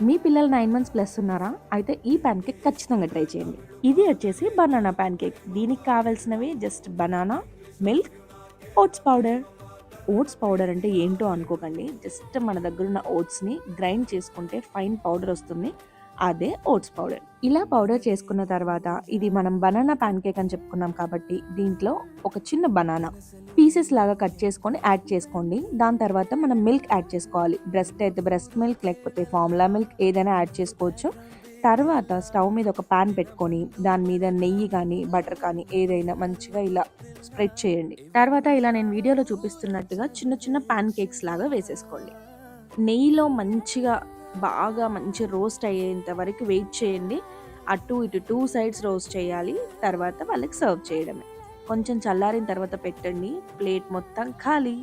మీ పిల్లలు 9 months plus ఉన్నారా? అయితే ఈ ప్యాన్ కేక్ ఖచ్చితంగా ట్రై చేయండి. ఇది వచ్చేసి బనానా ప్యాన్ కేక్. దీనికి కావాల్సినవి just banana, milk, oats powder. Oats powder అంటే ఏంటో అనుకోకండి. జస్ట్ మన దగ్గరున్న ఓట్స్‌ని గ్రైండ్ చేసుకుంటే ఫైన్ పౌడర్ వస్తుంది. అదే ఓట్స్ పౌడర్. ఇలా పౌడర్ చేసుకున్న తర్వాత ఇది మనం బనానా ప్యాన్ కేక్ అని చెప్పుకున్నాం కాబట్టి దీంట్లో ఒక చిన్న బనానా పీసెస్ లాగా కట్ చేసుకొని యాడ్ చేసుకోండి. దాని తర్వాత మనం మిల్క్ యాడ్ చేసుకోవాలి. బ్రెస్ట్ అయితే బ్రెస్ట్ మిల్క్, లేకపోతే ఫార్ములా మిల్క్ ఏదైనా యాడ్ చేసుకోవచ్చు. తర్వాత స్టవ్ మీద ఒక పాన్ పెట్టుకొని దాని మీద నెయ్యి కానీ బటర్ కానీ ఏదైనా మంచిగా ఇలా స్ప్రెడ్ చేయండి. తర్వాత ఇలా నేను వీడియోలో చూపిస్తున్నట్టుగా చిన్న చిన్న పాన్ కేక్స్ లాగా వేసేసుకోండి. నెయ్యిలో మంచిగా బాగా మంచి రోస్ట్ అయ్యేంత వరకు వెయిట్ చేయండి. అటు ఇటు 2 సైడ్స్ రోస్ట్ చేయాలి. తర్వాత వాళ్ళకి సర్వ్ చేయడమే. కొంచెం చల్లారిన తర్వాత పెట్టండి. ప్లేట్ మొత్తం ఖాళీ.